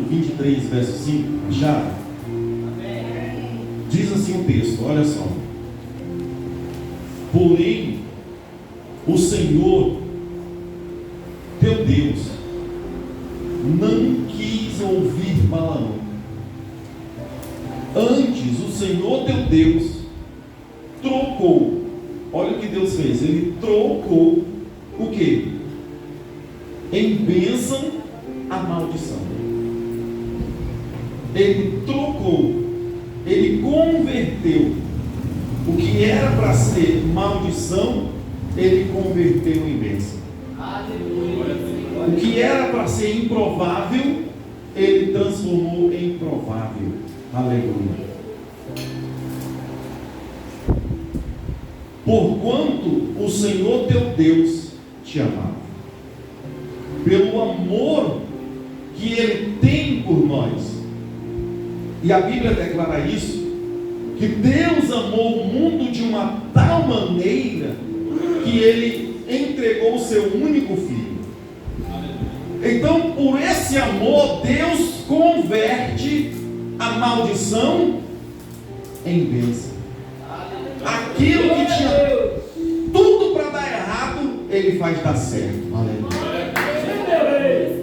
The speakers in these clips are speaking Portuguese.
23, verso 5, já diz assim o texto, olha só. Porém, o Senhor, teu Deus, não quis ouvir Balaão. Antes, o Senhor, teu Deus, trocou. Olha o que Deus fez. Ele trocou o quê? Em bênção a maldição. Ele trocou, ele converteu o que era para ser maldição, ele converteu em bênção. O que era para ser improvável, ele transformou em provável. Aleluia. Porquanto o Senhor teu Deus te amava, pelo amor que ele tem por nós. E a Bíblia declara isso, que Deus amou o mundo de uma tal maneira que ele entregou o seu único filho. Então, por esse amor, Deus converte a maldição em bênção. Aquilo que tinha tudo para dar errado, ele faz dar certo. Aleluia.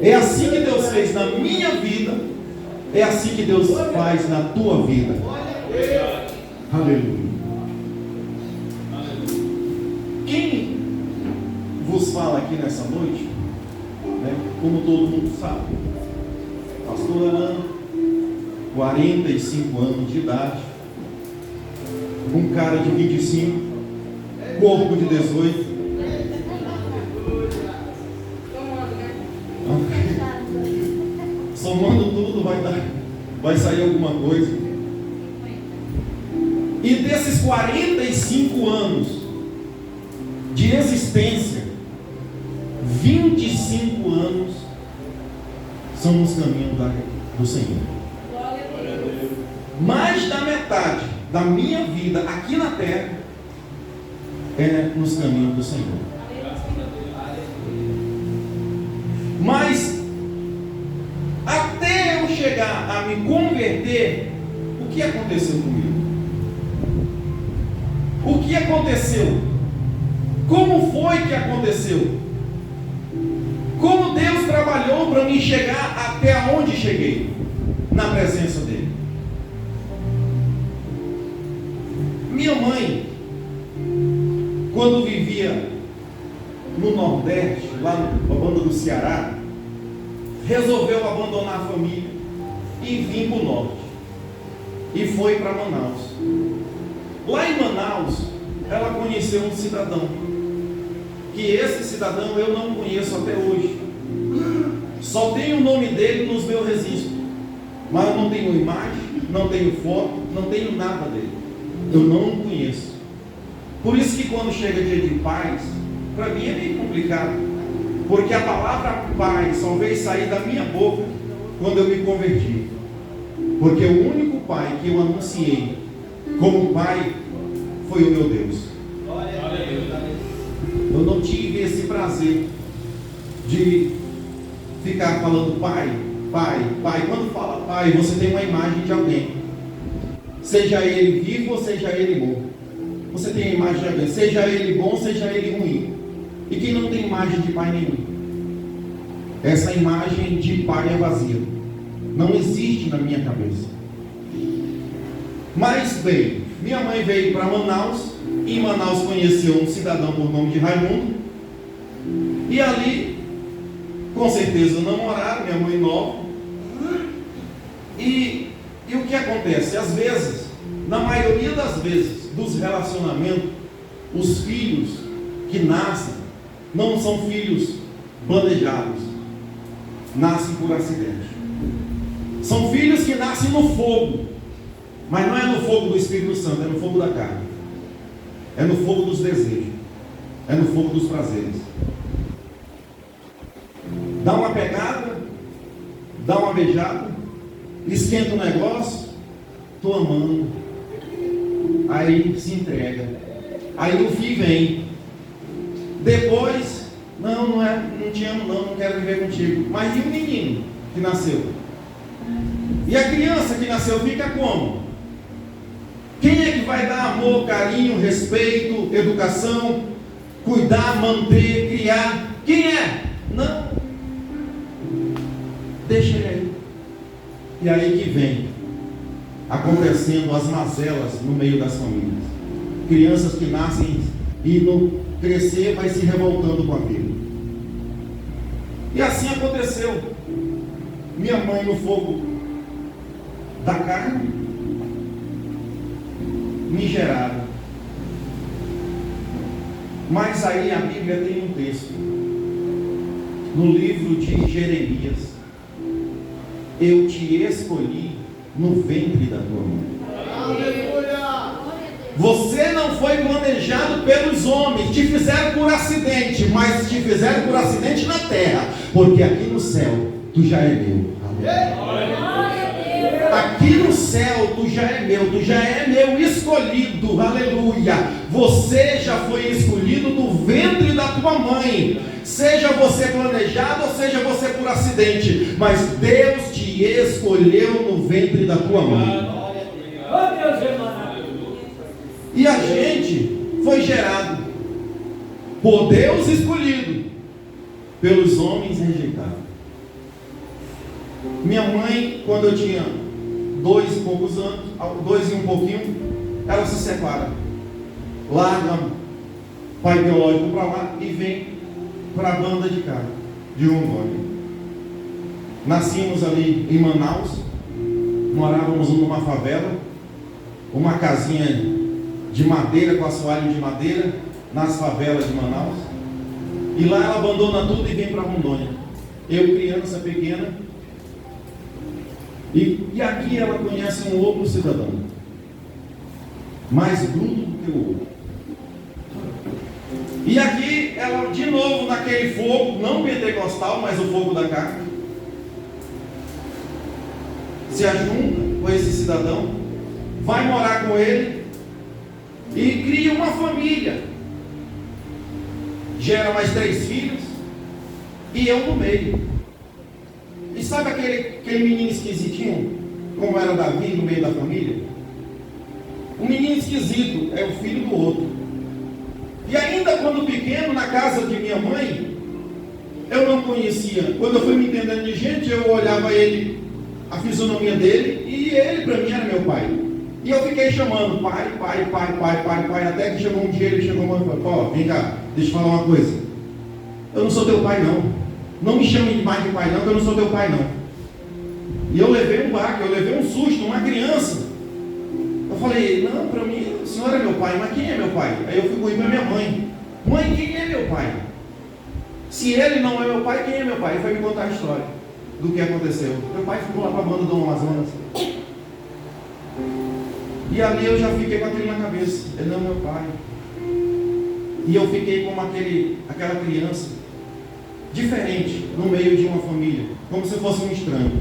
É assim que Deus fez na minha vida, é assim que Deus faz na tua vida. Aleluia. Quem vos fala aqui nessa noite, né, como todo mundo sabe, pastor Ana, 45 anos de idade, um cara de 25, corpo de 18. Somando tudo vai sair alguma coisa. E desses 45 anos de existência, 25 anos são nos caminhos do Senhor. Mais da metade da minha vida aqui na terra é nos caminhos do Senhor. Mas até eu chegar a me converter, o que aconteceu comigo? O que aconteceu? Como foi que aconteceu? Como Deus trabalhou para me chegar até onde cheguei? Na presença dele. Minha mãe, quando vivia no Nordeste, lá na banda do Ceará, resolveu abandonar a família e vir para o Norte. E foi para Manaus. Lá em Manaus, ela conheceu um cidadão. Que esse cidadão eu não conheço até hoje. Só tenho o nome dele nos meus registros. Mas eu não tenho imagem, não tenho foto, não tenho nada dele. Eu não conheço. Por isso que quando chega dia de paz, para mim é meio complicado. Porque a palavra pai só veio sair da minha boca quando eu me converti. Porque o único pai que eu anunciei como pai foi o meu Deus. Eu não tive esse prazer de ficar falando pai, pai, pai. Quando fala pai, você tem uma imagem de alguém. Seja ele vivo ou seja ele morto. Você tem a imagem de alguém. Seja ele bom, seja ele ruim. E quem não tem imagem de pai nenhum? Essa imagem de pai é vazia. Não existe na minha cabeça. Mas bem, minha mãe veio para Manaus. E em Manaus conheceu um cidadão por nome de Raimundo. E ali, com certeza, namoraram, minha mãe nova. E o que acontece? Às vezes, na maioria das vezes, dos relacionamentos, os filhos que nascem não são filhos planejados, nascem por acidente. São filhos que nascem no fogo, mas não é no fogo do Espírito Santo, é no fogo da carne, é no fogo dos desejos, é no fogo dos prazeres. Dá uma pegada, dá uma beijada, esquenta o negócio, estou amando, aí se entrega, aí o filho vem, depois, não te amo não quero viver contigo, mas e o menino que nasceu? E a criança que nasceu fica como? Quem é que vai dar amor, carinho, respeito, educação, cuidar, manter, criar? Quem é? Não. Deixa ele aí. E aí que vem acontecendo as mazelas no meio das famílias. Crianças que nascem e no crescer vai se revoltando com a vida. E assim aconteceu. Minha mãe no fogo da carne me gerava. Mas aí a Bíblia tem um texto no livro de Jeremias: eu te escolhi no ventre da tua mãe. Você não foi planejado pelos homens, te fizeram por acidente, mas te fizeram por acidente na terra, porque aqui no céu tu já é meu. Aqui no céu tu já é meu escolhido, aleluia. Você já foi escolhido no ventre da tua mãe, seja você planejado ou seja você por acidente, mas Deus te escolheu no ventre da tua mãe. E a gente foi gerado por Deus escolhido, pelos homens rejeitados. Minha mãe, quando eu tinha 2 e poucos anos, 2 e um pouquinho, ela se separa, larga o pai biológico para lá e vem para a banda de cá, de Rondônia. Nascimos ali em Manaus, morávamos numa favela, uma casinha de madeira, com assoalho de madeira, nas favelas de Manaus. E lá ela abandona tudo e vem para Rondônia. Eu, criança pequena, e aqui ela conhece um outro cidadão, mais bruto do que o outro. E aqui ela, de novo, naquele fogo, não pentecostal, mas o fogo da carne, se ajunta com esse cidadão, vai morar com ele e cria uma família, gera mais 3 filhos e eu no meio. E sabe aquele menino esquisitinho, como era Davi no meio da família? Um menino esquisito é o filho do outro. E ainda quando pequeno, na casa de minha mãe, eu não conhecia. Quando eu fui me entendendo de gente, eu olhava ele, a fisionomia dele, e ele para mim era meu pai. E eu fiquei chamando pai, até que chegou um dia, ele chegou e falou: ó, vem cá, deixa eu falar uma coisa. Eu não sou teu pai não. Não me chame mais de pai não, que eu não sou teu pai não. E eu levei um baque, eu levei um susto, uma criança. Eu falei: não, para mim, o senhor é meu pai, mas quem é meu pai? Aí eu fui correr para minha mãe: mãe, quem é meu pai? Se ele não é meu pai, quem é meu pai? Ele foi me contar a história do que aconteceu. Meu pai ficou lá para a banda do Amazonas. E ali eu já fiquei com aquilo na cabeça: ele não é meu pai. E eu fiquei como aquela criança, diferente, no meio de uma família, como se fosse um estranho.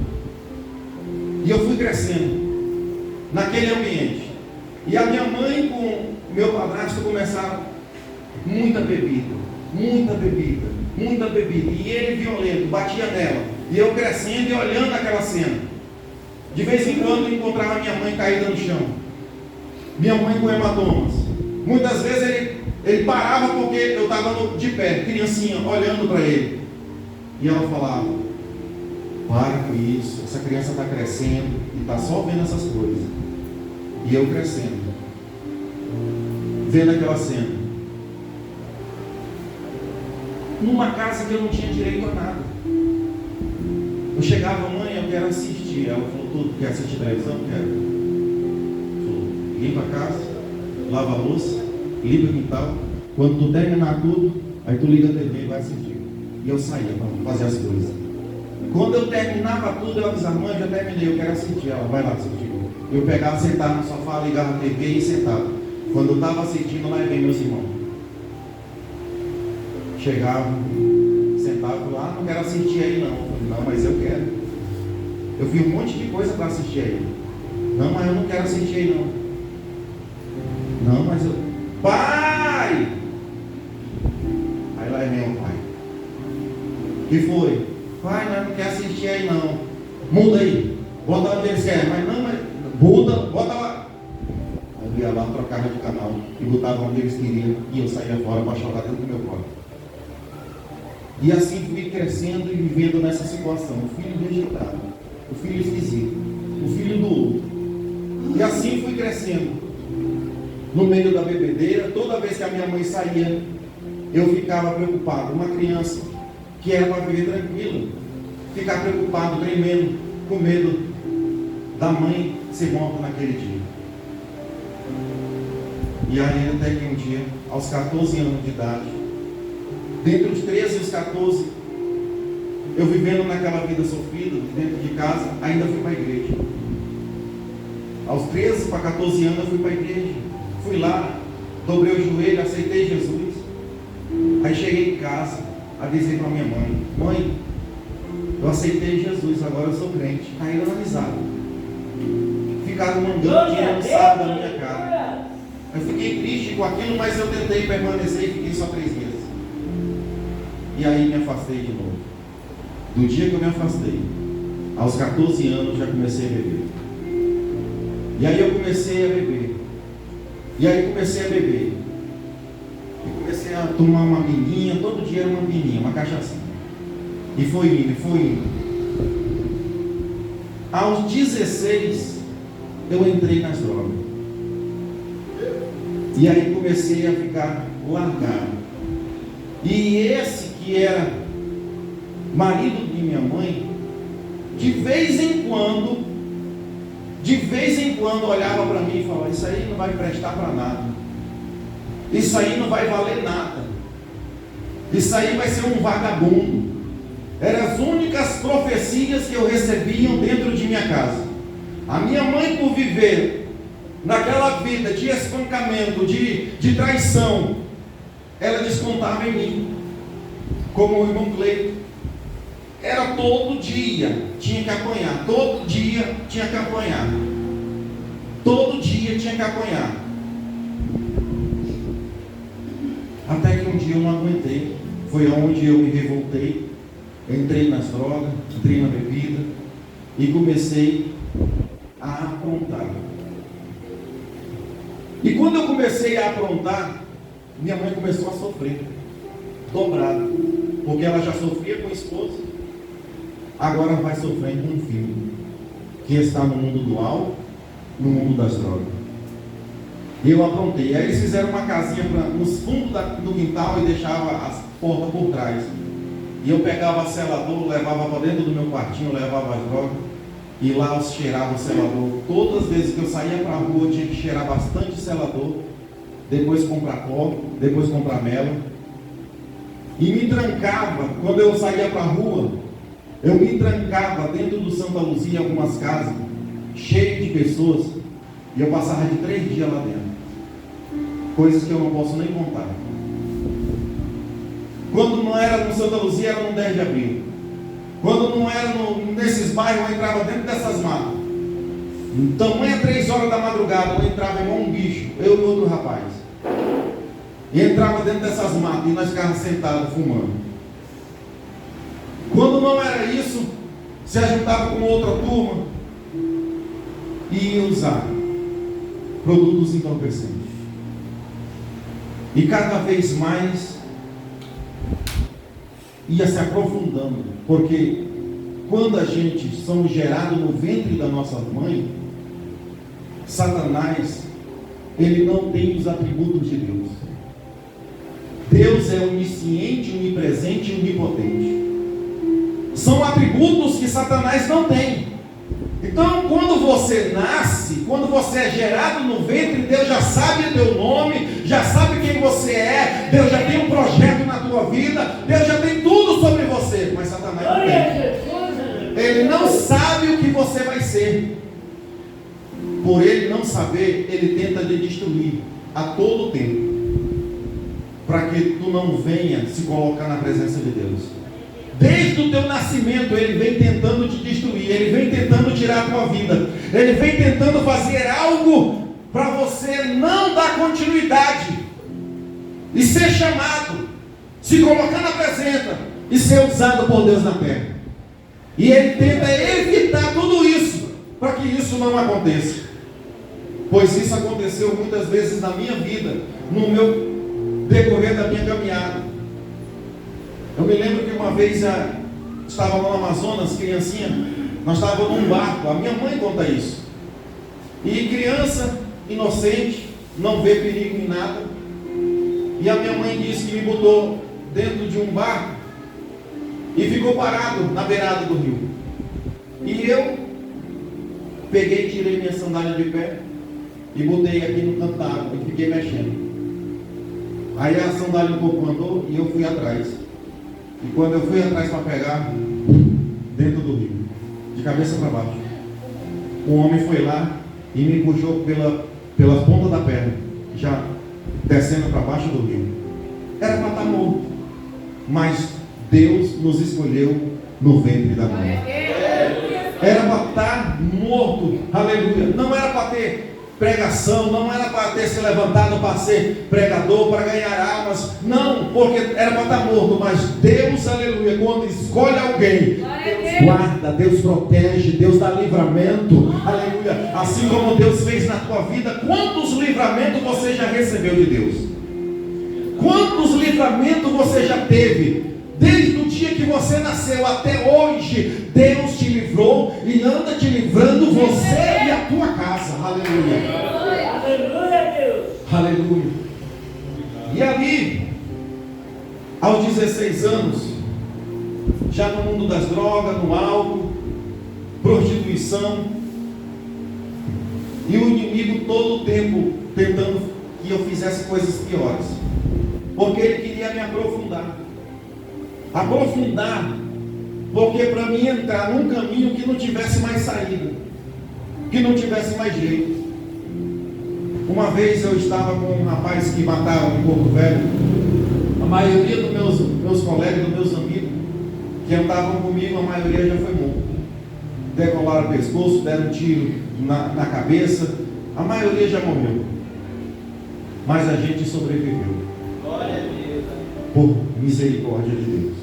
E eu fui crescendo naquele ambiente. E a minha mãe com o meu padrasto começaram muita bebida. E ele violento, batia nela. E eu crescendo e olhando aquela cena. De vez em quando eu encontrava minha mãe caída no chão. Minha mãe com hematomas. Muitas vezes ele parava porque eu estava de pé, criancinha, olhando para ele. E ela falava: para com isso, essa criança está crescendo e está só vendo essas coisas. E eu crescendo, vendo aquela cena, numa casa que eu não tinha direito a nada. Eu chegava: mãe, eu quero assistir. Ela falou: tudo, quer assistir televisão? Quero. Falou: limpa a casa, lava a louça, limpa o quintal. Quando tu terminar tudo, aí tu liga a TV e vai assistir. E eu saía para fazer as coisas. Quando eu terminava tudo, eu avisava: mãe, já terminei, eu quero assistir. Ela: vai lá assistir. Eu pegava, sentava no sofá, ligava a TV e sentava. Quando eu estava assistindo, lá vem meus irmãos. Chegavam, sentavam lá: não quero assistir aí não. Eu falei: não, mas eu quero. Eu vi um monte de coisa para assistir aí. Não, mas eu não quero assistir aí não. Não, mas eu... pai! Aí lá vem o pai. Que foi? Pai, nós não quer assistir aí não. Muda aí. bota onde eles querem, mas não, mas muda, bota lá. Aí eu ia lá, trocava de canal e botava onde eles queriam e eu saía fora para jogar dentro do meu quarto. E assim fui crescendo e vivendo nessa situação. O filho rejeitado, o filho esquisito, o filho do outro. E assim fui crescendo. No meio da bebedeira, toda vez que a minha mãe saía, eu ficava preocupado. Uma criança que era para viver tranquila, ficar preocupado, tremendo, com medo da mãe ser morta naquele dia. E aí até que um dia, aos 14 anos de idade, dentre os 13 e os 14, eu vivendo naquela vida sofrida, dentro de casa, ainda fui para a igreja. Aos 13 para 14 anos eu fui para a igreja. Fui lá, dobrei o joelho, aceitei Jesus. Aí cheguei em casa, a dizer para minha mãe: mãe, eu aceitei Jesus, agora eu sou crente. Aí ela risada. Ficaram mandando dinheiro sábado da minha cara. Eu fiquei triste com aquilo, mas eu tentei permanecer e fiquei só 3 meses. E aí me afastei de novo. Do dia que eu me afastei, aos 14 anos já comecei a beber. E aí eu comecei a beber. E aí comecei a beber. E comecei a tomar uma mininha, todo dia era uma mininha, uma cachaçinha. E foi indo, foi indo. Aos 16, eu entrei nas drogas. E aí comecei a ficar largado. E esse que era marido de minha mãe, de vez em quando olhava para mim e falava: isso aí não vai prestar para nada, isso aí não vai valer nada, isso aí vai ser um vagabundo. Eram as únicas profecias que eu recebia dentro de minha casa. A minha mãe, por viver naquela vida de espancamento, de traição, ela descontava em mim, como o irmão Cleito. Era todo dia, tinha que apanhar, todo dia tinha que apanhar, todo dia tinha que apanhar. Até que um dia eu não aguentei, foi onde eu me revoltei, entrei nas drogas, entrei na bebida e comecei a aprontar. E quando eu comecei a aprontar, minha mãe começou a sofrer, dobrado, porque ela já sofria com a esposa, agora vai sofrer com um filho, que está no mundo do álcool, no mundo das drogas. E eu aprontei. Aí eles fizeram uma casinha nos fundos do quintal e deixavam as portas por trás. E eu pegava selador, levava para dentro do meu quartinho, levava as drogas, e lá eu cheirava o selador. Todas as vezes que eu saía para a rua, eu tinha que cheirar bastante selador, depois comprar pó, depois comprar mel. E me trancava, quando eu saía para a rua, eu me trancava dentro do Santa Luzia, em algumas casas, cheio de pessoas, e eu passava de 3 dias lá dentro. Coisas que eu não posso nem contar. Quando não era no Santa Luzia, era no 10 de abril. Quando não era nesses bairros, eu entrava dentro dessas matas. Tamanha 3 horas da madrugada, eu entrava igual um bicho, eu e outro rapaz. E entrava dentro dessas matas, e nós ficávamos sentados, fumando. Quando não era isso, se ajuntava com outra turma e ia usar produtos entorpecentes. E cada vez mais ia se aprofundando, porque quando a gente somos gerados no ventre da nossa mãe, Satanás, ele não tem os atributos de Deus. Deus é onisciente, onipresente e onipotente. São atributos que Satanás não tem. Então, quando você nasce, quando você é gerado no ventre, Deus já sabe o teu nome, já sabe quem você é, Deus já tem um projeto na tua vida, Deus já tem tudo sobre você, mas Satanás não tem. Ele não sabe o que você vai ser. Por ele não saber, ele tenta te destruir a todo tempo, para que tu não venha se colocar na presença de Deus. Desde o teu nascimento, ele vem tentando te destruir, ele vem tentando tirar a tua vida, ele vem tentando fazer algo para você não dar continuidade e ser chamado, se colocar na presença e ser usado por Deus na terra. E ele tenta evitar tudo isso que isso não aconteça, pois isso aconteceu muitas vezes na minha vida, no meu decorrer da minha caminhada. Eu me lembro que uma vez estava lá no Amazonas, criancinha, nós estávamos num barco, a minha mãe conta isso, e criança inocente, não vê perigo em nada, e a minha mãe disse que me botou dentro de um barco e ficou parado na beirada do rio, e eu peguei, tirei minha sandália de pé e botei aqui no canto da água e fiquei mexendo. Aí a sandália um pouco andou e eu fui atrás, e quando eu fui atrás para pegar, dentro do rio, de cabeça para baixo, um homem foi lá e me puxou pelas pontas da perna, já descendo para baixo do rio. Era para estar morto, mas Deus nos escolheu no ventre da mãe. Era para estar morto, aleluia. Não era para ter pregação, não era para ter se levantado para ser pregador, para ganhar almas, não, porque era para estar morto, mas Deus, aleluia, quando escolhe alguém, Deus guarda, Deus protege, Deus dá livramento, aleluia, assim como Deus fez na tua vida. Quantos livramentos você já recebeu de Deus? Quantos livramentos você já teve? Desde o dia que você nasceu até hoje, Deus te livrou e anda te livrando, você e a tua casa. Aleluia. Aleluia, Deus. Aleluia. E ali, aos 16 anos, já no mundo das drogas, no álcool, prostituição, e o inimigo todo o tempo tentando que eu fizesse coisas piores, porque ele queria me aprofundar, porque para mim entrar num caminho que não tivesse mais saída, que não tivesse mais jeito. Uma vez eu estava com um rapaz que matava em Porto Velho. A maioria dos meus colegas, dos meus amigos que andavam comigo, a maioria já foi morto. Decolaram o pescoço, deram um tiro na cabeça, a maioria já morreu, mas a gente sobreviveu. Glória a Deus. Por misericórdia de Deus.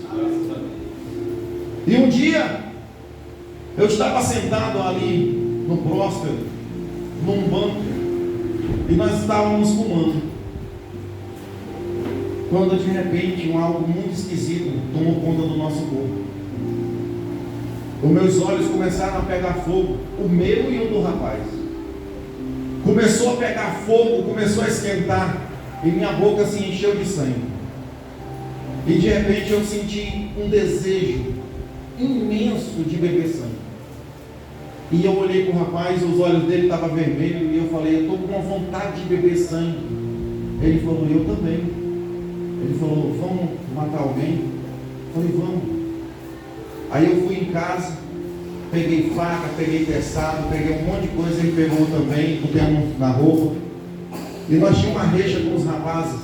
E um dia eu estava sentado ali no Próspero, num banco, e nós estávamos fumando, quando de repente algo muito esquisito tomou conta do nosso corpo. Os meus olhos começaram a pegar fogo, o meu e o do rapaz. Começou a pegar fogo, começou a esquentar, e minha boca se encheu de sangue. E de repente eu senti um desejo imenso de beber sangue. E eu olhei para o rapaz, os olhos dele estavam vermelhos, e eu falei: eu estou com uma vontade de beber sangue. Ele falou: eu também. Ele falou: vamos matar alguém? Eu falei: vamos. Aí eu fui em casa, peguei faca, peguei teçado, peguei um monte de coisa, ele pegou também, botamos na roupa. E nós tínhamos uma reja com os rapazes.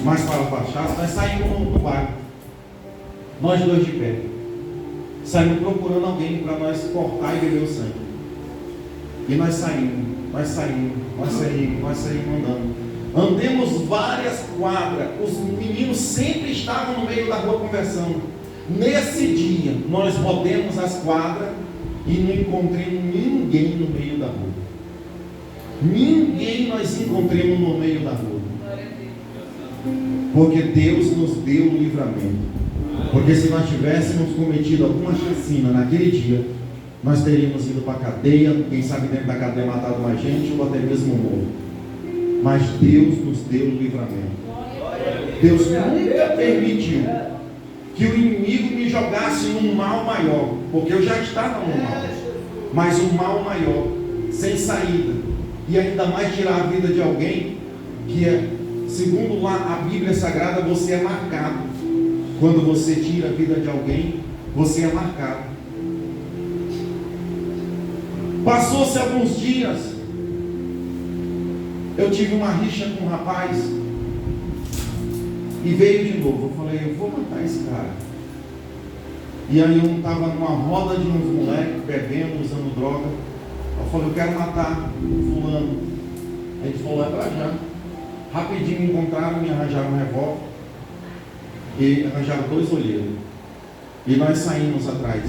Mais para a cachaça, nós saímos no barco, nós dois de pé, saímos procurando alguém para nós cortar e beber o sangue. E nós saímos andando. Andemos várias quadras, os meninos sempre estavam no meio da rua conversando. Nesse dia, nós rodemos as quadras e não encontramos ninguém no meio da rua. Ninguém nós encontramos no meio da rua. Porque Deus nos deu o livramento. Porque se nós tivéssemos cometido alguma chacina naquele dia, nós teríamos ido para a cadeia, quem sabe dentro da cadeia matado mais gente, ou até mesmo morto. Mas Deus nos deu o livramento. Deus nunca permitiu que o inimigo me jogasse num mal maior, porque eu já estava no mal, mas um mal maior, sem saída, e ainda mais tirar a vida de alguém que é, segundo lá a Bíblia Sagrada, você é marcado. Quando você tira a vida de alguém, você é marcado. Passou-se alguns dias, eu tive uma rixa com um rapaz, e veio de novo. Eu falei: eu vou matar esse cara. E aí eu estava numa roda de uns moleques bebendo, usando droga. Eu falei: eu quero matar fulano. Ele falou: é pra já. Rapidinho me encontraram, me arranjaram um revólver e arranjaram 2 olheiros. E nós saímos atrás.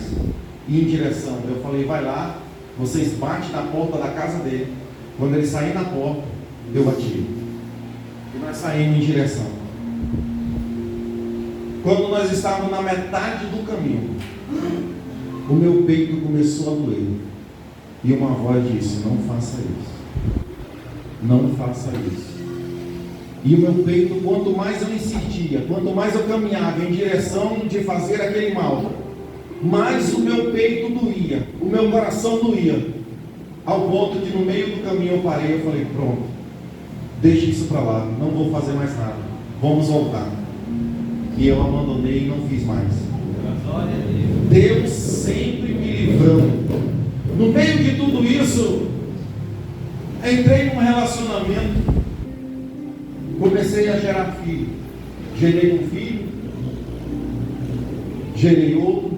ir em direção. Eu falei, vai lá, vocês batem na porta da casa dele. Quando ele sair na porta, eu atiro. E nós saímos em direção. Quando nós estávamos na metade do caminho, o meu peito começou a doer. E uma voz disse, não faça isso. Não faça isso. E o meu peito, quanto mais eu insistia, quanto mais eu caminhava em direção de fazer aquele mal, mais o meu peito doía, o meu coração doía, ao ponto de no meio do caminho eu parei e falei, pronto, deixa isso para lá, não vou fazer mais nada, vamos voltar. E eu abandonei e não fiz mais. Deus sempre me livrando. No meio de tudo isso, entrei num relacionamento, comecei a gerar filho. Gerei um filho, gerei outro.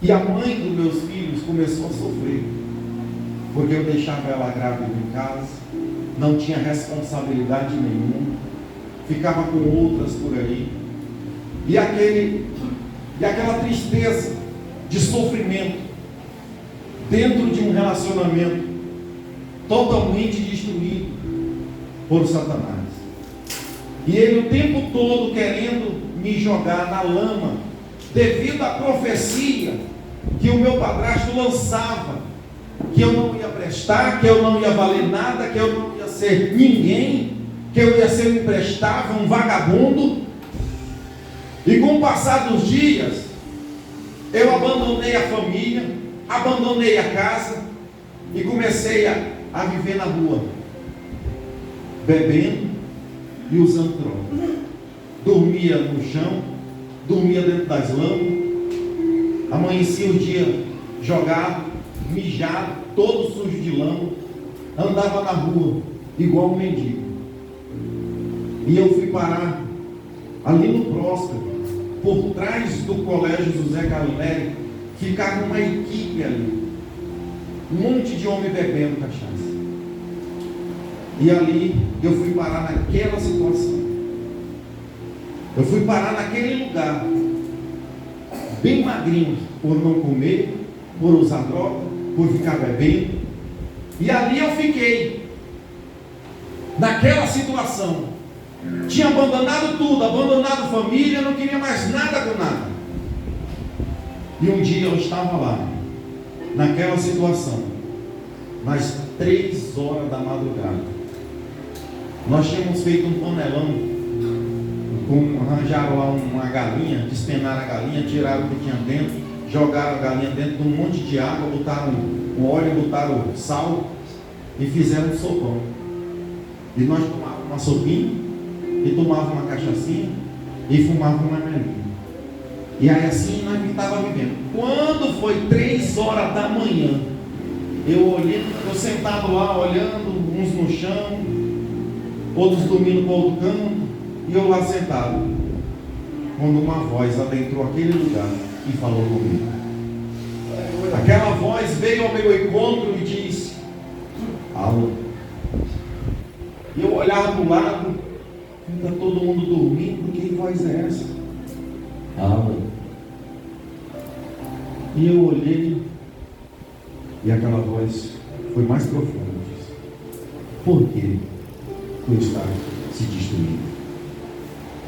E a mãe dos meus filhos começou a sofrer, porque eu deixava ela grávida em casa, não tinha responsabilidade nenhuma, ficava com outras por aí. E aquela tristeza de sofrimento dentro de um relacionamento totalmente destruído por Satanás. E ele o tempo todo querendo me jogar na lama, devido à profecia que o meu padrasto lançava, que eu não ia prestar, que eu não ia valer nada, que eu não ia ser ninguém, que eu ia ser um imprestável, um vagabundo. E com o passar dos dias, eu abandonei a família, abandonei a casa e comecei a viver na rua, bebendo e usando droga. Dormia no chão, dormia dentro das lamas, amanhecia o dia jogado, mijado, todo sujo de lama, andava na rua igual um mendigo. E eu fui parar ali no Próspero, por trás do colégio José Galilério, ficava uma equipe ali, um monte de homem bebendo cachaça. E ali eu fui parar naquela situação. Eu fui parar naquele lugar, bem magrinho, por não comer, por usar droga, por ficar bebendo. E ali eu fiquei, naquela situação. Tinha abandonado tudo, abandonado família, não queria mais nada com nada. E um dia eu estava lá, naquela situação, nas 3 horas da madrugada. Nós tínhamos feito um panelão, arranjaram lá uma galinha, despenaram a galinha, tiraram o que tinha dentro, jogaram a galinha dentro de um monte de água, botaram um óleo, botaram sal e fizeram um sopão. E nós tomávamos uma sopinha, e tomava uma cachaçinha e fumava uma melinha. E aí assim nós estávamos vivendo. Quando foi 3 horas da manhã, eu sentado lá olhando, uns no chão, outros dormindo para outro canto, e eu lá sentado, quando uma voz adentrou aquele lugar e falou comigo. Aquela voz veio ao meu encontro e disse, alô. E eu olhava para o lado, está todo mundo dormindo, que voz é essa? Alô. E eu olhei, e aquela voz foi mais profunda. Disse, por que tu está se destruindo?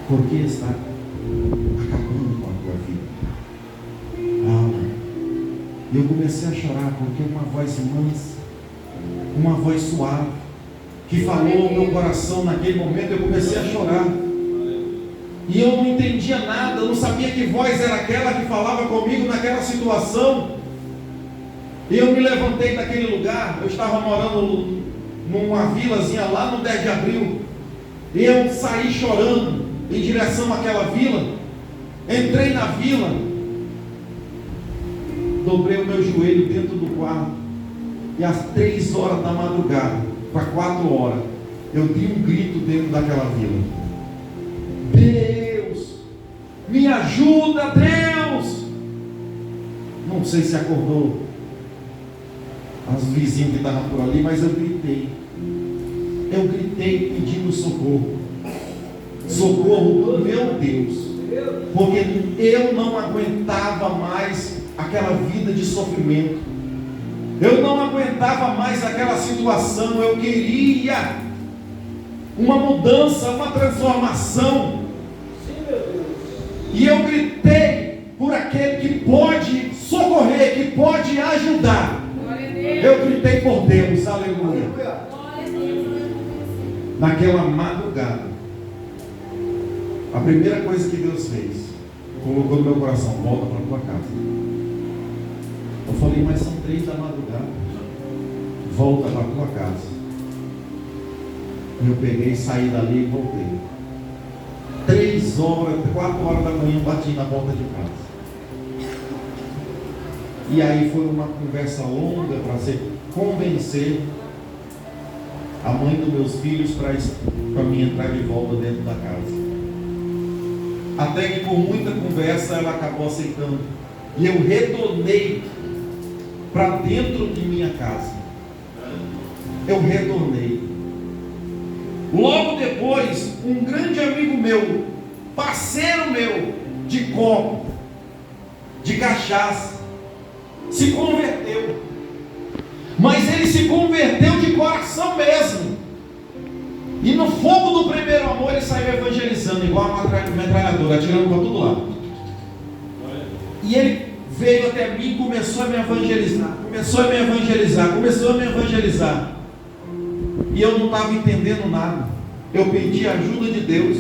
Por que está acabando com a tua vida? Alô. E eu comecei a chorar, porque uma voz mansa, uma voz suave, que falou ao meu coração naquele momento, eu comecei a chorar. E eu não entendia nada, eu não sabia que voz era aquela que falava comigo naquela situação. E eu me levantei daquele lugar, eu estava morando numa vilazinha lá no 10 de abril. E eu saí chorando em direção àquela vila. Entrei na vila, dobrei o meu joelho dentro do quarto. E às 3 horas da madrugada, para 4 horas, eu dei um grito dentro daquela vila. Deus, me ajuda, Deus. Não sei se acordou as vizinhas que estavam por ali, mas eu gritei pedindo socorro. Socorro do meu Deus. porque eu não aguentava mais aquela vida de sofrimento, eu não aguentava mais aquela situação, eu queria uma mudança, uma transformação, e eu gritei por aquele que pode socorrer, que pode ajudar. Eu gritei por Deus, aleluia. Naquela madrugada, a primeira coisa que Deus fez, colocou no meu coração: volta para a tua casa. Eu falei: mas são 3 da madrugada. Volta para a tua casa. E eu peguei, saí dali e voltei. 3 horas, 4 horas da manhã, eu bati na porta de casa. E aí foi uma conversa longa para convencer a mãe dos meus filhos para mim entrar de volta dentro da casa. Até que por muita conversa ela acabou aceitando. E eu retornei para dentro de minha casa. Eu retornei. Logo depois, um grande amigo meu, parceiro meu de copo, de cachaça, se converteu. Mas ele se converteu de coração mesmo. E no fogo do primeiro amor ele saiu evangelizando, igual uma metralhadora, atirando para todo lado. E ele veio até mim e começou a me evangelizar. E eu não estava entendendo nada. Eu pedi a ajuda de Deus.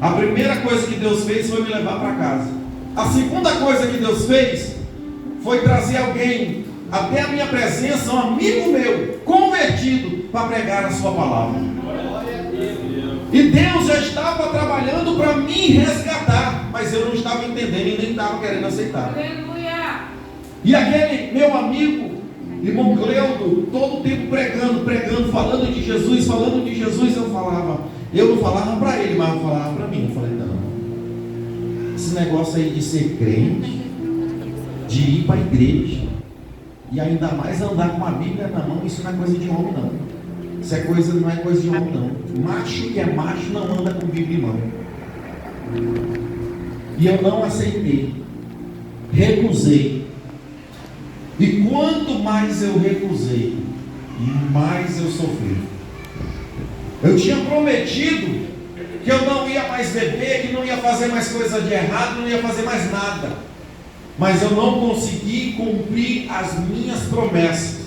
A primeira coisa que Deus fez foi me levar para casa. A segunda coisa que Deus fez foi trazer alguém até a minha presença, um amigo meu, convertido, para pregar a sua palavra. E Deus já estava trabalhando para me resgatar, mas eu não estava entendendo e nem estava querendo aceitar. Aleluia. E aquele meu amigo, irmão Cleudo, todo o tempo pregando, falando de Jesus, eu não falava para ele, mas eu falava para mim. Eu falei: não, esse negócio aí de ser crente, de ir para a igreja, e ainda mais andar com a Bíblia na mão, isso não é coisa de homem não. Isso não é coisa de homem não. Macho que é macho não anda com Bíblia em mão. E eu não aceitei, recusei. E quanto mais eu recusei, mais eu sofri. Eu tinha prometido que eu não ia mais beber, que não ia fazer mais coisa de errado, não ia fazer mais nada. Mas eu não consegui cumprir as minhas promessas.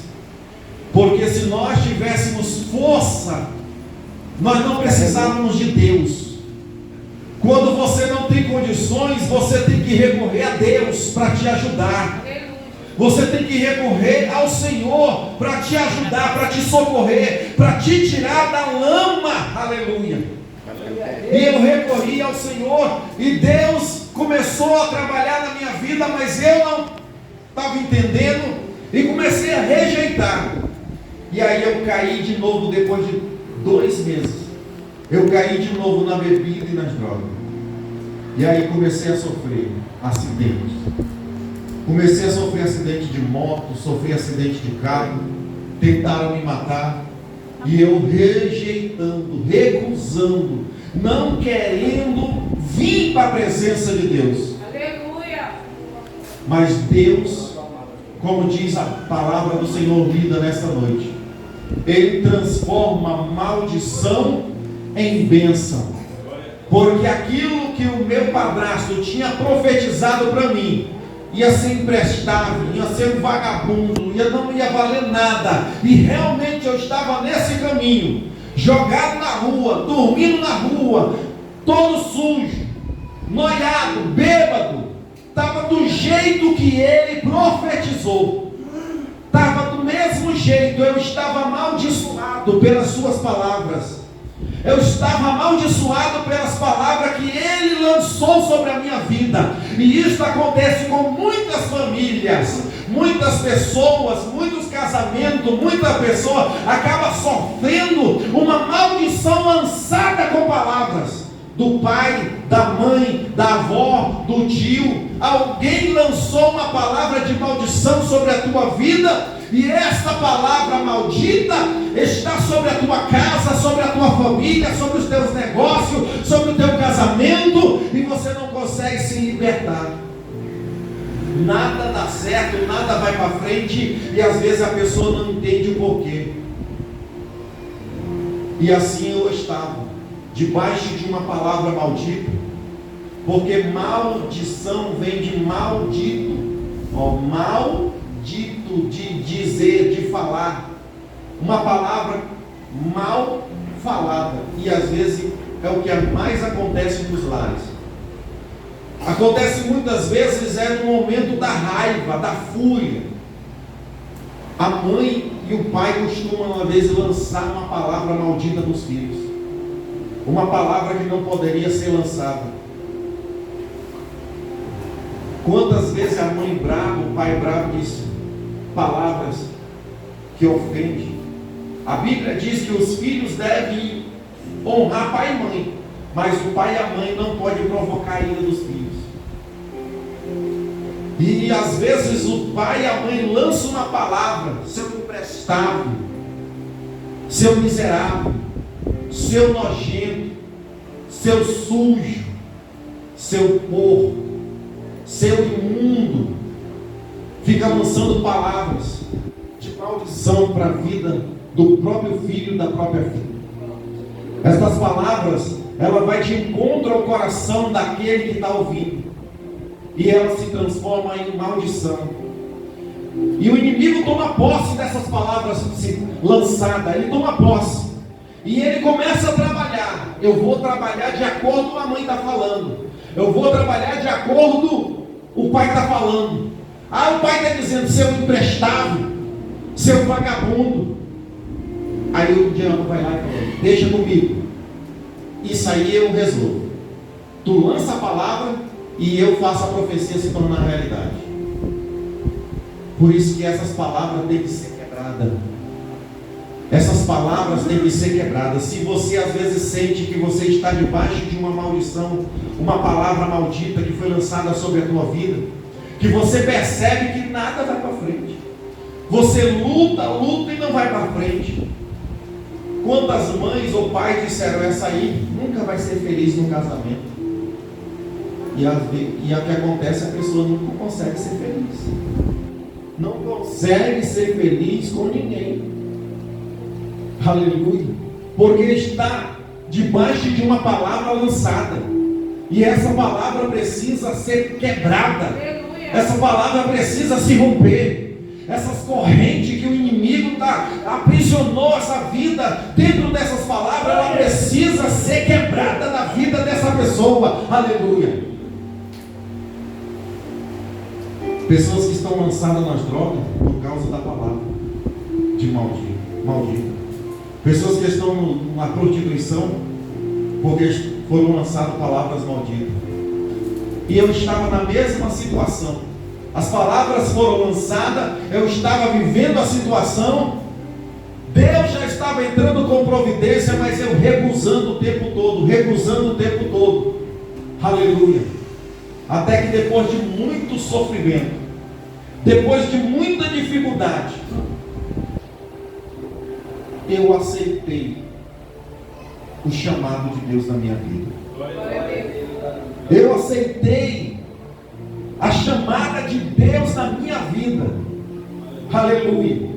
Porque se nós tivéssemos força, nós não precisávamos de Deus. Quando você não tem condições, você tem que recorrer a Deus para te ajudar. Você tem que recorrer ao Senhor para te ajudar, para te socorrer, para te tirar da lama. Aleluia. E eu recorri ao Senhor, e Deus começou a trabalhar na minha vida, mas eu não estava entendendo, e comecei a rejeitar. E aí eu caí de novo, depois de 2 meses, eu caí de novo na bebida e nas drogas. E aí comecei a sofrer acidentes. Comecei a sofrer acidente de moto, sofri acidente de carro, tentaram me matar, e eu rejeitando, recusando, não querendo vir para a presença de Deus. Aleluia. Mas Deus, como diz a palavra do Senhor lida nesta noite, Ele transforma maldição em bênção. Porque aquilo que o meu padrasto tinha profetizado para mim ia ser imprestável, ia ser um vagabundo, não ia valer nada, e realmente eu estava nesse caminho, jogado na rua, dormindo na rua, todo sujo, noiado, bêbado, estava do jeito que ele profetizou, estava do mesmo jeito. Eu estava amaldiçoado pelas suas palavras, eu estava amaldiçoado pelas palavras que ele lançou sobre a minha vida. E isso acontece com muitas famílias, muitas pessoas, muitos casamentos. Muita pessoa acaba sofrendo uma maldição lançada com palavras do pai, da mãe, da avó, do tio. Alguém lançou uma palavra de maldição sobre a tua vida, e esta palavra maldita está sobre a tua casa, sobre a tua família, sobre os teus negócios, sobre o teu casamento, e você não consegue se libertar. Nada dá certo, nada vai para frente, e às vezes a pessoa não entende o porquê. E assim eu estava, debaixo de uma palavra maldita, porque maldição vem de maldito, maldito, de dizer, de falar, uma palavra mal falada, e às vezes é o que mais acontece nos lares. Acontece muitas vezes no momento da raiva, da fúria. A mãe e o pai costumam às vezes lançar uma palavra maldita nos filhos, uma palavra que não poderia ser lançada. Quantas vezes a mãe brava, o pai bravo diz palavras que ofendem? A Bíblia diz que os filhos devem honrar pai e mãe, mas o pai e a mãe não podem provocar a ira dos filhos. E às vezes o pai e a mãe lançam uma palavra: seu imprestável, seu miserável, seu nojento, seu sujo, seu porco, seu imundo. Fica lançando palavras de maldição para a vida do próprio filho e da própria filha. Estas palavras, ela vai de encontro ao coração daquele que está ouvindo, e ela se transforma em maldição. E o inimigo toma posse dessas palavras lançadas. Ele toma posse e ele começa a trabalhar. Eu vou trabalhar de acordo com a mãe está falando, eu vou trabalhar de acordo com o pai está falando. O pai está dizendo: seu imprestável, seu vagabundo. Aí o diabo vai lá e fala: deixa comigo, isso aí eu resolvo. Tu lança a palavra e eu faço a profecia se tornar realidade. Por isso que essas palavras têm que ser quebradas. Essas palavras têm que ser quebradas. Se você às vezes sente que você está debaixo de uma maldição, uma palavra maldita que foi lançada sobre a tua vida, que você percebe que nada vai para frente, você luta e não vai para frente. Quantas mães ou pais disseram: essa aí nunca vai ser feliz no casamento? E o que acontece, a pessoa nunca consegue ser feliz. Não consegue ser feliz com ninguém. Aleluia. Porque está debaixo de uma palavra lançada. E essa palavra precisa ser quebrada. Aleluia. Essa palavra precisa se romper. Essas correntes que o inimigo aprisionou essa vida dentro dessas palavras, ela precisa ser quebrada da vida dessa pessoa. Aleluia. Pessoas que estão lançadas nas drogas por causa da palavra de maldito. Pessoas que estão na prostituição porque foram lançadas palavras malditas. E eu estava na mesma situação. As palavras foram lançadas, eu estava vivendo a situação, Deus já estava entrando com providência, mas eu recusando o tempo todo. Aleluia. Até que depois de muito sofrimento, depois de muita dificuldade, eu aceitei o chamado de Deus na minha vida. Eu aceitei a chamada de Deus na minha vida. Aleluia.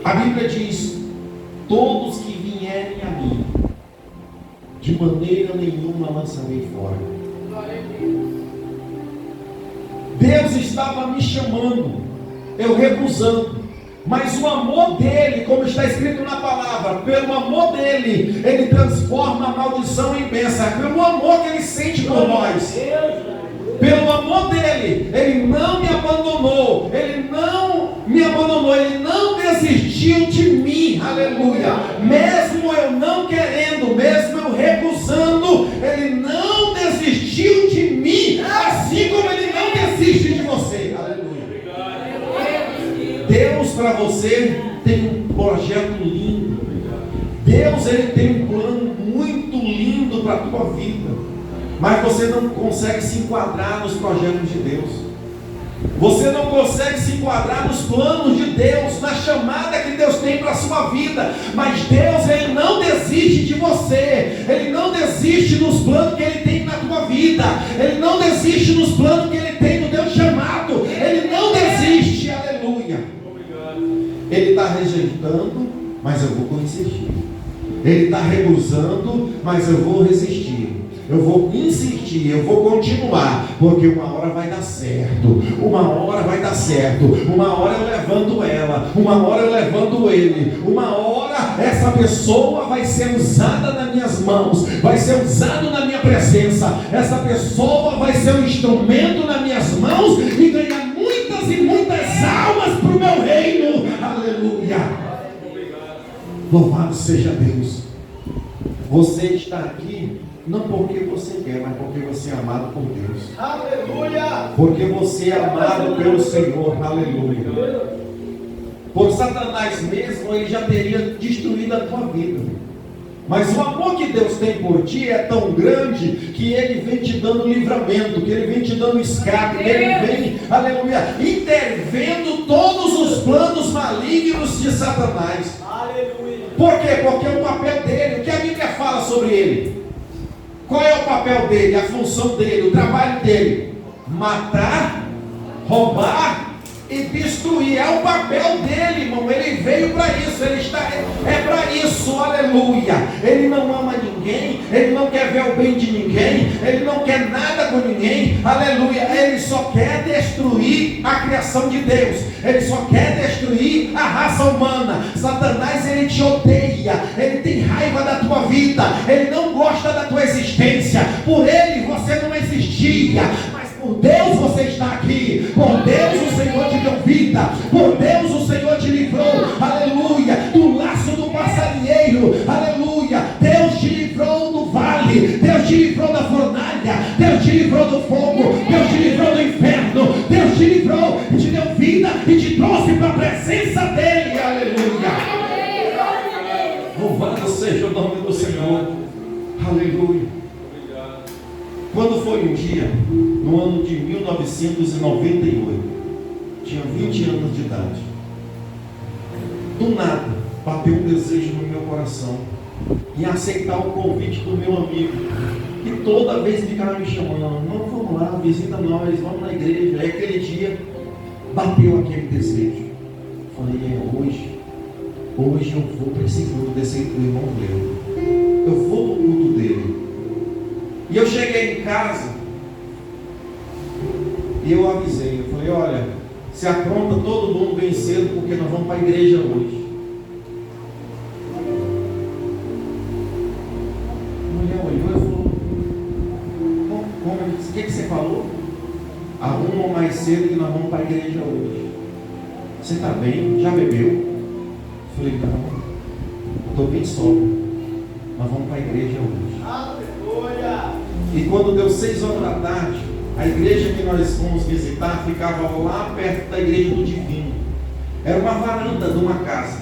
A Bíblia diz: todos que vierem a mim, de maneira nenhuma lançarei fora. Deus estava me chamando, eu recusando, mas o amor dele, como está escrito na palavra, pelo amor dele, ele transforma a maldição em bênção. Pelo amor que ele sente por nós, pelo amor dele, ele não me abandonou, ele não desistiu de mim. Aleluia. Mesmo eu não querendo, mesmo eu recusando, ele não desistiu de mim, assim como ele não desiste de você. Aleluia. Deus para você tem um projeto lindo. Deus, ele tem um plano muito lindo para a tua vida, mas você não consegue se enquadrar nos projetos de Deus. Você não consegue se enquadrar nos planos de Deus, na chamada que Deus tem para a sua vida. Mas Deus, Ele não desiste de você. Ele não desiste dos planos que Ele tem na tua vida. Ele não desiste dos planos que Ele tem no teu chamado. Ele não desiste, aleluia. Ele está rejeitando, mas eu vou insistir. Ele está recusando, mas eu vou resistir. Eu vou insistir, eu vou continuar, porque uma hora vai dar certo, uma hora vai dar certo, uma hora eu levanto ela, uma hora eu levanto ele, uma hora essa pessoa vai ser usada nas minhas mãos, vai ser usado na minha presença, essa pessoa vai ser um instrumento nas minhas mãos e ganhar muitas e muitas almas para o meu reino, aleluia. Louvado seja Deus. Você está aqui não porque você quer, mas porque você é amado por Deus. Aleluia! Porque você é amado pelo Senhor. Aleluia. Por Satanás mesmo, ele já teria destruído a tua vida. Mas o amor que Deus tem por ti é tão grande que Ele vem te dando livramento, que Ele vem te dando escape, que Ele vem, aleluia, intervendo todos os planos malignos de Satanás. Aleluia! Por quê? Porque o papel dele, o que a Bíblia fala sobre ele? Qual é o papel dele, a função dele, o trabalho dele? Matar, roubar e destruir. É o papel dele, irmão. Ele veio para isso, ele está, é para isso, aleluia. Ele não ama ninguém, ele não quer ver o bem de ninguém, ele não quer nada com ninguém, aleluia. Ele só quer destruir a criação de Deus, ele só quer destruir a raça humana. Satanás, ele te odeia, ele tem raiva da tua vida, ele não gosta da tua existência. Por ele você não existia, mas por Deus você está aqui. Por Deus o Senhor te deu vida. Por Deus o Senhor te livrou, aleluia, do laço do passarinheiro, aleluia. Deus te livrou do vale, Deus te livrou da fornalha, Deus te livrou do fogo, Deus te livrou do inferno, Deus te livrou e te deu vida e te trouxe para a presença dele, aleluia. Louvado seja o nome do Senhor, aleluia. Quando foi um dia, no ano de 1998, tinha 20 anos de idade, do nada, bateu um desejo no meu coração, em aceitar o convite do meu amigo, que toda vez ficava me chamando, não, vamos lá, visita nós, vamos na igreja. Aí aquele dia, bateu aquele desejo. Falei, hoje eu vou para esse culto desse irmão meu, eu vou para o culto dele. E eu cheguei em casa e eu avisei, eu falei, olha, se apronta todo mundo bem cedo, porque nós vamos para a igreja hoje. A mulher olhou e falou, o que você falou? Arruma mais cedo que nós vamos para a igreja hoje. Você está bem? Já bebeu? Eu falei, não, estou bem sóbrio, nós vamos para a igreja hoje. E quando deu 6 horas da tarde, a igreja que nós fomos visitar ficava lá perto da igreja do Divino. Era uma varanda de uma casa.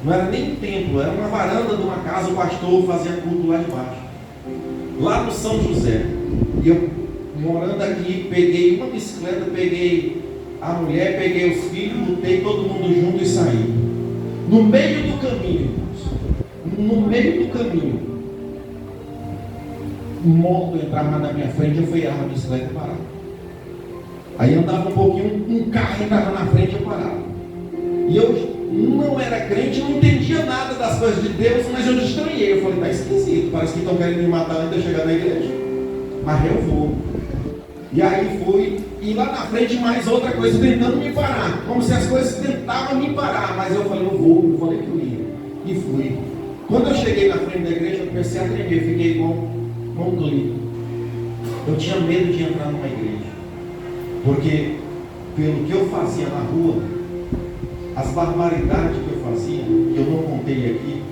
Não era nem um templo, era uma varanda de uma casa. O pastor fazia culto lá debaixo, lá no São José. E eu, morando aqui, peguei uma bicicleta, peguei a mulher, peguei os filhos, botei todo mundo junto e saí. No meio do caminho, um moto entrava na minha frente, eu freava a bicicleta e parava. Aí andava um pouquinho, um carro entrava na frente e eu parava. E eu não era crente, não entendia nada das coisas de Deus, mas eu estranhei. Eu falei, tá esquisito, parece que estão querendo me matar antes de eu chegar na igreja. Mas eu vou. E aí fui, e lá na frente mais outra coisa tentando me parar, como se as coisas tentavam me parar, mas eu falei, eu vou, eu falei que eu ia. E fui. Quando eu cheguei na frente da igreja, eu comecei a tremer, fiquei igual um doido. Eu tinha medo de entrar numa igreja, porque pelo que eu fazia na rua, as barbaridades que eu fazia, que eu não contei aqui,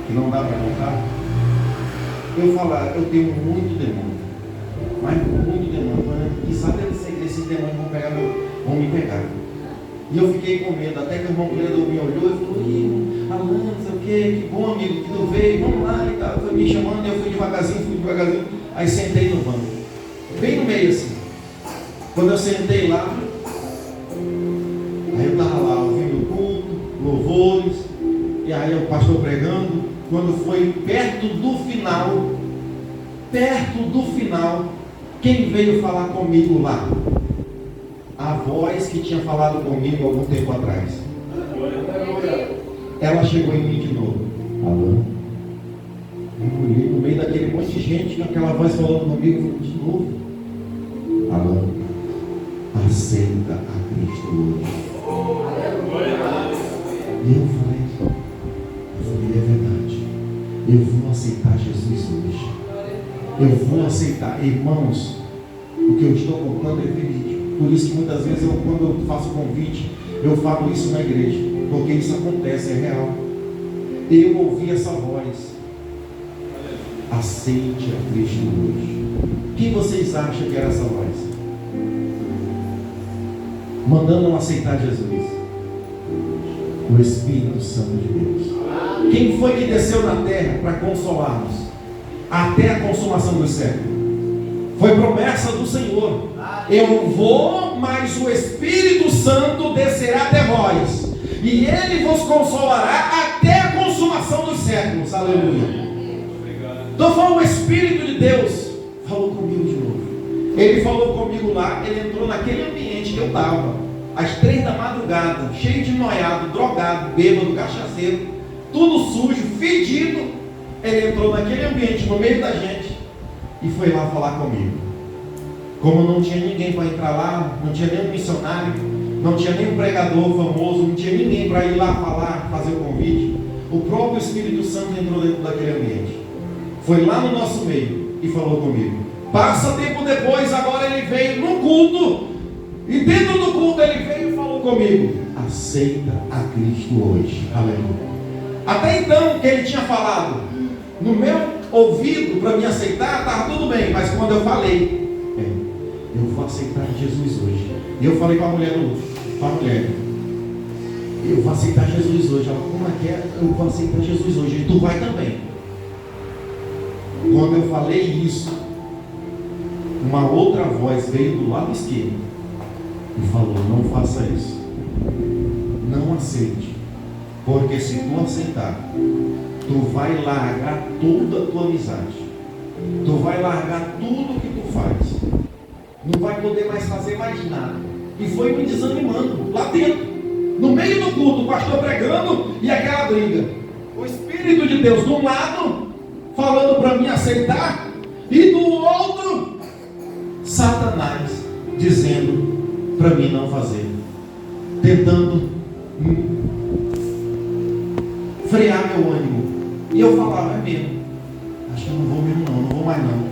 que não dá para contar, eu falava, eu tenho muito demônio, mas muito demônio, quizá esses demônios vão me pegar. E eu fiquei com medo, até que o irmão Pedro me olhou e falou, Alan, não sei o que bom amigo que tu veio, vamos lá e tal. Foi me chamando, eu fui devagarzinho, aí sentei no banco, bem no meio assim. Quando eu sentei lá, aí eu estava lá ouvindo o culto, louvores, e aí o pastor pregando. Quando foi perto do final, quem veio falar comigo lá? A voz que tinha falado comigo algum tempo atrás. Ela chegou em mim de novo. Alô? Eu olhei no meio daquele monte de gente, com aquela voz falando comigo de novo. Alô? Aceita a Cristo hoje. E eu falei, é verdade. Eu vou aceitar Jesus hoje. Eu vou aceitar. Irmãos, o que eu estou contando é verídico. Por isso que muitas vezes quando eu faço convite, eu falo isso na igreja. Porque isso acontece, é real. Eu ouvi essa voz. Aceite a Cristo hoje. Quem vocês acham que era essa voz? Mandando aceitar Jesus. O Espírito Santo de Deus. Quem foi que desceu na terra para consolar-nos até a consumação dos séculos? Foi promessa do Senhor. Eu vou, mas o Espírito Santo descerá até vós, e Ele vos consolará até a consumação dos séculos. Aleluia. Então foi o Espírito de Deus falou comigo de novo. Ele falou comigo lá. Ele entrou naquele ambiente que eu estava, às 3 da madrugada, cheio de noiado, drogado, bêbado, cachaceiro, tudo sujo, fedido. Ele entrou naquele ambiente, no meio da gente, e foi lá falar comigo. Como não tinha ninguém para entrar lá, não tinha nenhum missionário, não tinha nenhum pregador famoso, não tinha ninguém para ir lá falar, fazer o convite, o próprio Espírito Santo entrou dentro daquele ambiente, foi lá no nosso meio e falou comigo. Passa tempo depois, agora ele veio no culto, e dentro do culto ele veio e falou comigo: aceita a Cristo hoje. Aleluia. Até então que ele tinha falado no meu ouvido para me aceitar, estava tudo bem, mas quando eu falei, eu vou aceitar Jesus hoje. E eu falei para a mulher, eu vou aceitar Jesus hoje. Ela, como é que é? Eu vou aceitar Jesus hoje. E tu vai também. Quando eu falei isso, uma outra voz veio do lado esquerdo e falou: não faça isso, não aceite, porque se tu aceitar, tu vai largar toda a tua amizade, tu vai largar tudo que tu faz, não vai poder mais fazer mais nada. E foi me desanimando lá dentro, no meio do culto, o pastor pregando e aquela briga, o Espírito de Deus de um lado falando para mim aceitar, e do outro Satanás dizendo para mim não fazer, tentando frear meu ânimo. E eu falava: é mesmo, acho que eu não vou mesmo não vou mais não.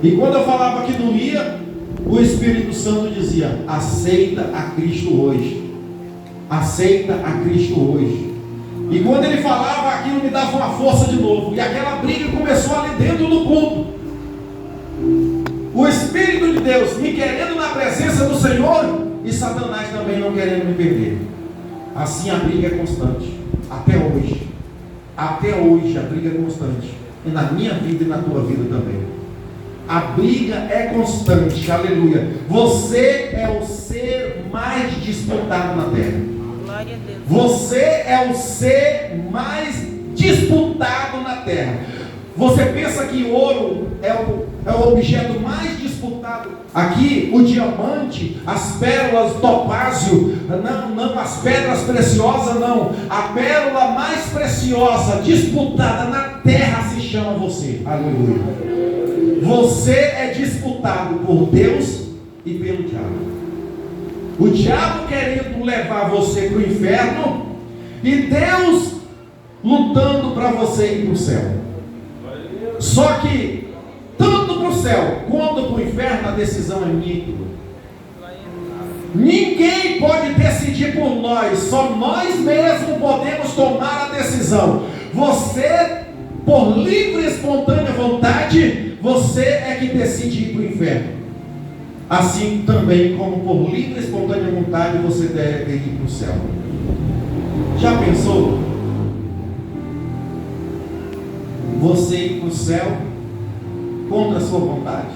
E quando eu falava que não ia, o Espírito Santo dizia: aceita a Cristo hoje, aceita a Cristo hoje. E quando ele falava, aquilo me dava uma força de novo, e aquela briga começou ali dentro do culto. O Espírito de Deus me querendo na presença do Senhor, e Satanás também não querendo me perder. Assim a briga é constante, até hoje. Até hoje a briga é constante, e na minha vida e na tua vida também. A briga é constante, aleluia. Você é o ser mais disputado na terra. Glória a Deus. Você é o ser mais disputado na terra. Você pensa que ouro é o objeto mais disputado? Aqui, o diamante, as pérolas, topázio, não as pedras preciosas, não. A pérola mais preciosa, disputada na terra, se chama você. Aleluia. Você é disputado por Deus e pelo diabo. O diabo querendo levar você para o inferno, e Deus lutando para você ir para o céu. Só que tanto para o céu quanto para o inferno, a decisão é minha e tua. Ninguém pode decidir por nós, só nós mesmos podemos tomar a decisão. Você, por livre e espontânea vontade, você é que decide ir para o inferno. Assim também como por livre e espontânea vontade você deve ir para o céu. Já pensou? Você ir para o céu contra a sua vontade?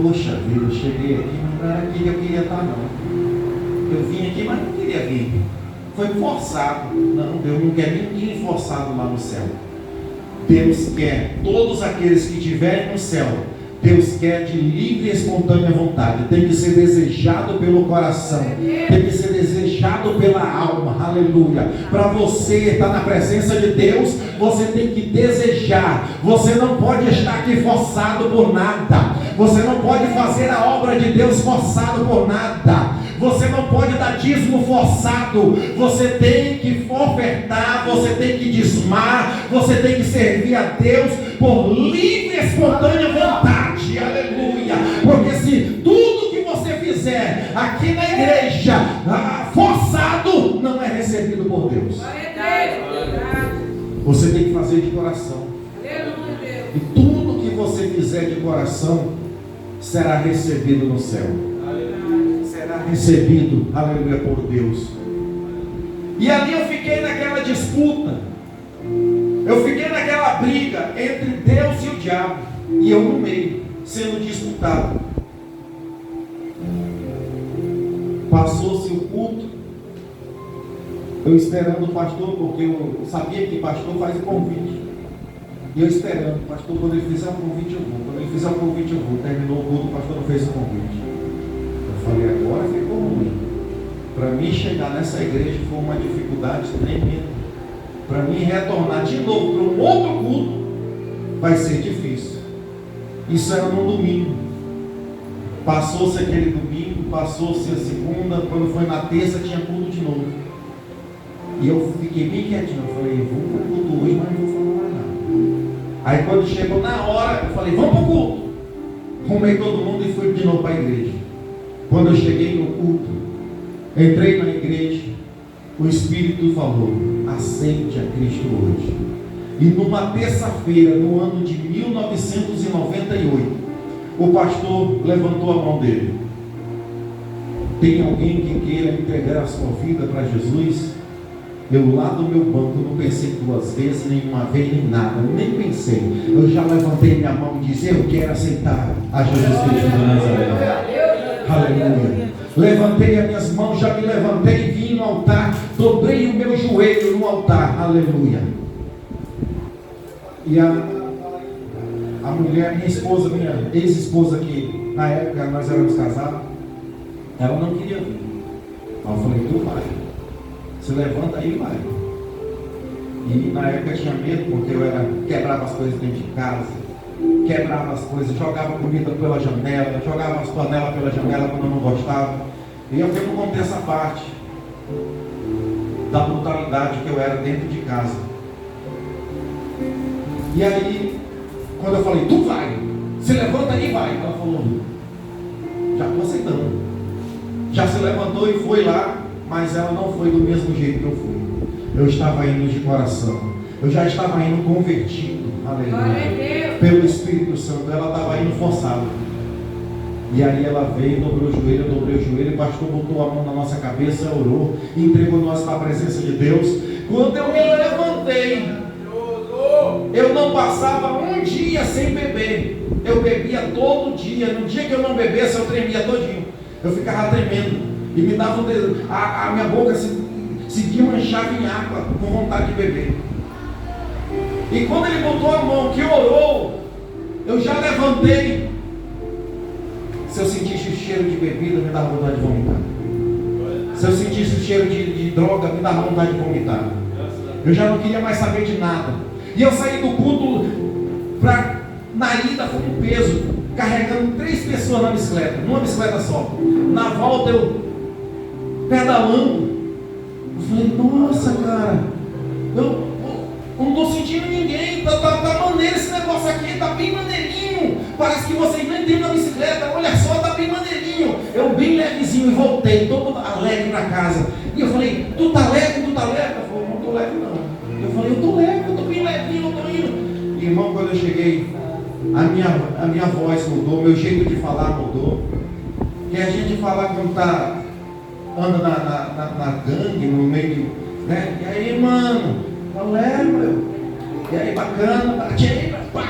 Poxa vida, eu cheguei aqui, mas não era aqui que eu queria estar, não. Eu vim aqui, mas não queria vir. Foi forçado. Não, Deus não quer ninguém forçado lá no céu. Deus quer todos aqueles que estiverem no céu. Deus quer de livre e espontânea vontade. Tem que ser desejado pelo coração. Tem que ser desejado pela alma. Aleluia. Para você estar na presença de Deus, você tem que desejar. Você não pode estar aqui forçado por nada. Você não pode fazer a obra de Deus forçado por nada. Você não pode dar dízimo forçado. Você tem que ofertar, você tem que dizimar, você tem que servir a Deus por livre e espontânea vontade. Aleluia. Porque se tudo que você fizer aqui na igreja forçado, não é recebido por Deus. Você tem que fazer de coração. E tudo que você fizer de coração será recebido no céu. Será recebido, aleluia, por Deus. E ali eu fiquei naquela disputa. Eu fiquei naquela briga entre Deus e o diabo. E eu no meio, sendo disputado. Passou-se o culto. Eu esperando o pastor, porque eu sabia que o pastor faz o convite. E eu esperando, pastor, quando ele fizer o convite eu vou. Quando ele fizer o convite eu vou. Terminou o culto, o pastor não fez o convite. Eu falei, agora ficou ruim. Para mim chegar nessa igreja foi uma dificuldade tremenda. Para mim retornar de novo para um outro culto vai ser difícil. Isso era no domingo. Passou-se aquele domingo, passou-se a segunda, quando foi na terça tinha culto de novo. E eu fiquei bem quietinho. Eu falei, eu vou para o culto hoje, mas não vou falar mais nada. Aí quando chegou na hora, eu falei, vamos para o culto. Arrumei todo mundo e fui de novo para a igreja. Quando eu cheguei no culto, entrei na igreja, o Espírito falou, aceite a Cristo hoje. E numa terça-feira, no ano de 1998, o pastor levantou a mão dele. Tem alguém que queira entregar a sua vida para Jesus? Eu lá do meu banco não pensei duas vezes, nenhuma vez, nem nada, nem pensei. Eu já levantei minha mão e disse, eu quero aceitar a Jesus Cristo de Nazaré. Aleluia. Levantei as minhas mãos, já me levantei, vim no altar, dobrei o meu joelho no altar. Aleluia. E a mulher, minha esposa, minha ex-esposa, que na época nós éramos casados, ela não queria vir. Aí eu falei, tu vai. Se levanta aí e vai. E na época eu tinha medo, porque eu quebrava as coisas dentro de casa, quebrava as coisas, jogava comida pela janela, jogava as panelas pela janela quando eu não gostava. E eu não contei essa parte da brutalidade que eu era dentro de casa. E aí, quando eu falei, tu vai, se levanta aí e vai. Ela falou, já estou aceitando. Já se levantou e foi lá. Mas ela não foi do mesmo jeito que eu fui. Eu estava indo de coração. Eu já estava indo convertido. Aleluia. Pelo Espírito Santo. Ela estava indo forçada. E aí ela veio, dobrou o joelho, eu dobrei o joelho. O pastor botou a mão na nossa cabeça, orou, entregou nós para a presença de Deus. Quando eu me levantei, eu não passava um dia sem beber. Eu bebia todo dia. No dia que eu não bebesse, eu tremia todinho. Eu ficava tremendo. E me dava a minha boca se manchava em água, com vontade de beber. E quando ele botou a mão, que orou, eu já levantei. Se eu sentisse o cheiro de bebida, me dava vontade de vomitar. Se eu sentisse o cheiro de droga, me dava vontade de vomitar. Eu já não queria mais saber de nada. E eu saí do culto na ida foi um peso, carregando 3 pessoas na bicicleta, numa bicicleta só. Na volta eu pedalando. Eu falei, nossa, cara, eu não estou sentindo ninguém, tá maneiro esse negócio aqui, tá bem maneirinho. Parece que vocês não entendem a bicicleta, olha só, tá bem maneirinho. Eu bem levezinho e voltei, todo alegre para casa. E eu falei, tu tá leve? Ela falou, não tô leve não. Eu falei, eu tô leve, eu tô bem levinho, eu tô indo. Irmão, quando eu cheguei, a minha voz mudou, meu jeito de falar mudou. Que a gente fala quando anda na gangue, no meio, né? E aí, mano, qual é, meu? E aí, bacana, pá.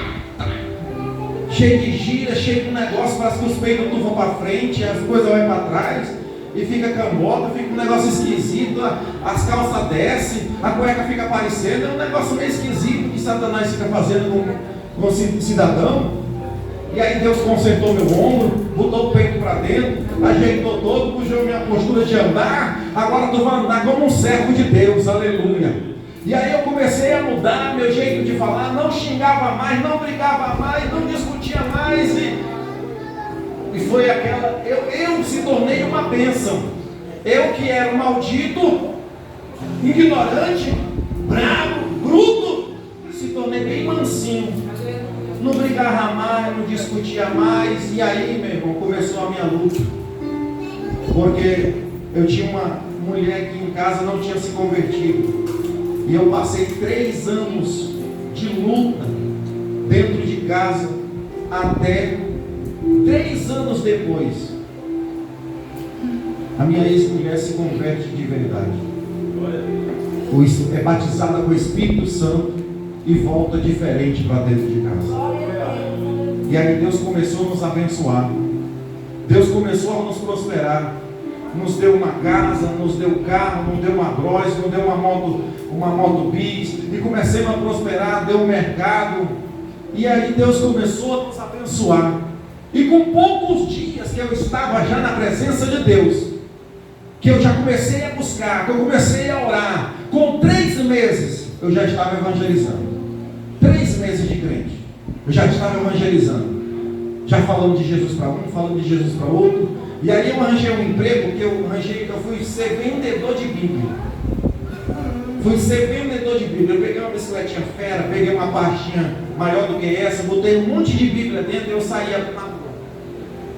cheio de gira, cheio de negócio, parece que os peitos tudo vão para frente, as coisas vão para trás, e fica cambota, fica um negócio esquisito, as calças descem, a cueca fica aparecendo, é um negócio meio esquisito que Satanás fica fazendo com o cidadão. E aí Deus consertou meu ombro, botou o peito para dentro, ajeitou todo, puxou minha postura de andar, agora tu vai andar como um servo de Deus, aleluia. E aí eu comecei a mudar meu jeito de falar, não xingava mais, não brigava mais, não discutia mais, e foi aquela, eu se tornei uma bênção. Eu que era um maldito, ignorante, bravo, bruto, se tornei bem mansinho. Não brigava mais, não discutia mais. E aí, meu irmão, começou a minha luta. Porque eu tinha uma mulher que em casa não tinha se convertido. E eu passei 3 anos de luta dentro de casa, até 3 anos depois a minha ex-mulher se converte de verdade. É batizada com o Espírito Santo e volta diferente para dentro de casa. E aí Deus começou a nos abençoar. Deus começou a nos prosperar. Nos deu uma casa, nos deu carro, nos deu uma Bros, nos deu uma moto bis. E comecemos a prosperar, deu um mercado. E aí Deus começou a nos abençoar. E com poucos dias que eu estava já na presença de Deus, que eu já comecei a buscar, que eu comecei a orar, com 3 meses eu já estava evangelizando. 3 meses de crente, eu já estava evangelizando, já falando de Jesus para um, falando de Jesus para outro. E aí eu arranjei um emprego, eu fui ser vendedor de Bíblia. Fui ser vendedor de Bíblia. Eu peguei uma bicicletinha fera, peguei uma pastinha maior do que essa, botei um monte de Bíblia dentro e eu saía na rua.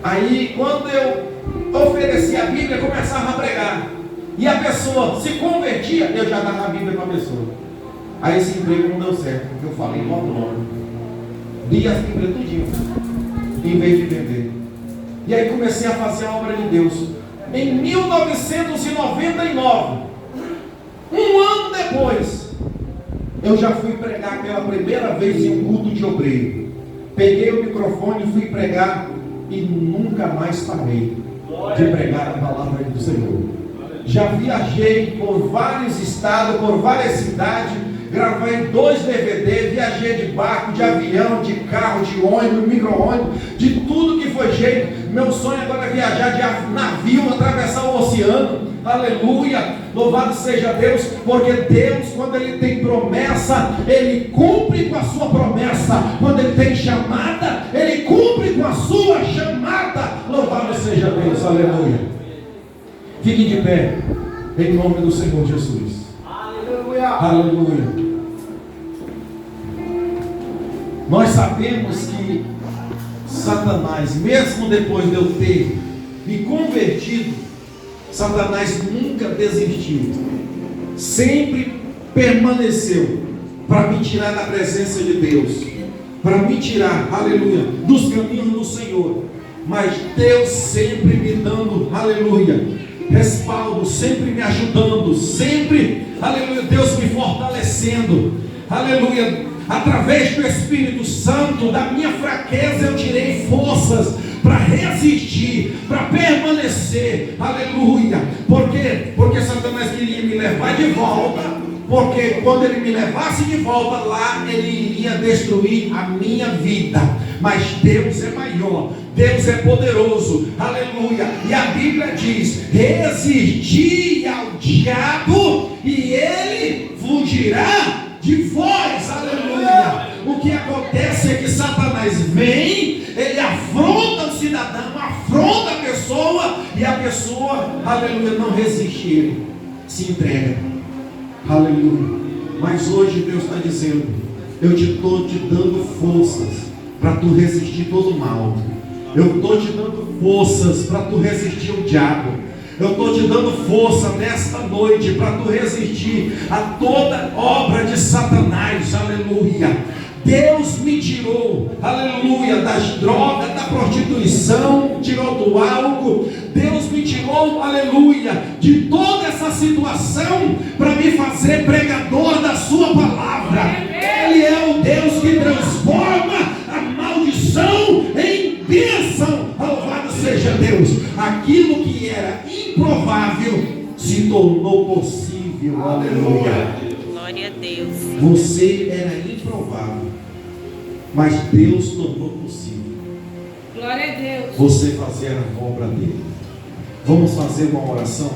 Aí quando eu oferecia a Bíblia, eu começava a pregar. E a pessoa se convertia, eu já dava a Bíblia para a pessoa. Aí esse emprego não deu certo, porque eu falei logo logo. Li as Bíblias tudinho, em vez de vender. E aí comecei a fazer a obra de Deus. Em 1999, um ano depois, eu já fui pregar pela primeira vez em um culto de obreiro. Peguei o microfone e fui pregar e nunca mais parei de pregar a palavra do Senhor. Já viajei por vários estados, por várias cidades, gravei 2 DVD, viajei de barco, de avião, de carro, de ônibus, micro-ônibus, de tudo que foi jeito. Meu sonho agora é viajar de navio, atravessar o oceano. Aleluia, louvado seja Deus, porque Deus, quando Ele tem promessa, Ele cumpre com a sua promessa. Quando Ele tem chamada, Ele cumpre com a sua chamada. Louvado seja Deus, aleluia. Fique de pé, em nome do Senhor Jesus. Aleluia. Aleluia. Nós sabemos que Satanás, mesmo depois de eu ter me convertido, Satanás nunca desistiu, sempre permaneceu para me tirar da presença de Deus, para me tirar, aleluia, dos caminhos do Senhor. Mas Deus sempre me dando, aleluia, respaldo, sempre me ajudando, sempre, aleluia, Deus me fortalecendo, aleluia. Através do Espírito Santo, da minha fraqueza eu tirei forças para resistir, para permanecer, aleluia. Por quê? Porque Satanás queria me levar de volta, porque quando ele me levasse de volta lá, ele iria destruir a minha vida. Mas Deus é maior, Deus é poderoso, aleluia. E a Bíblia diz: resisti ao diabo e ele fugirá de vós, aleluia. O que acontece é que Satanás vem, ele afronta o cidadão, afronta a pessoa, e a pessoa, aleluia, não resiste, ele se entrega, aleluia. Mas hoje Deus está dizendo: eu estou te dando forças para tu resistir todo o mal. Eu estou te dando forças para tu resistir o diabo. Eu estou te dando força nesta noite para tu resistir a toda obra de Satanás, aleluia. Deus me tirou, aleluia, das drogas, da prostituição, tirou do álcool. Deus me tirou, aleluia, de toda essa situação para me fazer pregador da sua palavra. Ele é o Deus que transforma a maldição igreja, Deus, aquilo que era improvável se tornou possível. Aleluia. Glória a Deus. Você era improvável, mas Deus tornou possível. Glória a Deus. Você fazer a obra dele. Vamos fazer uma oração?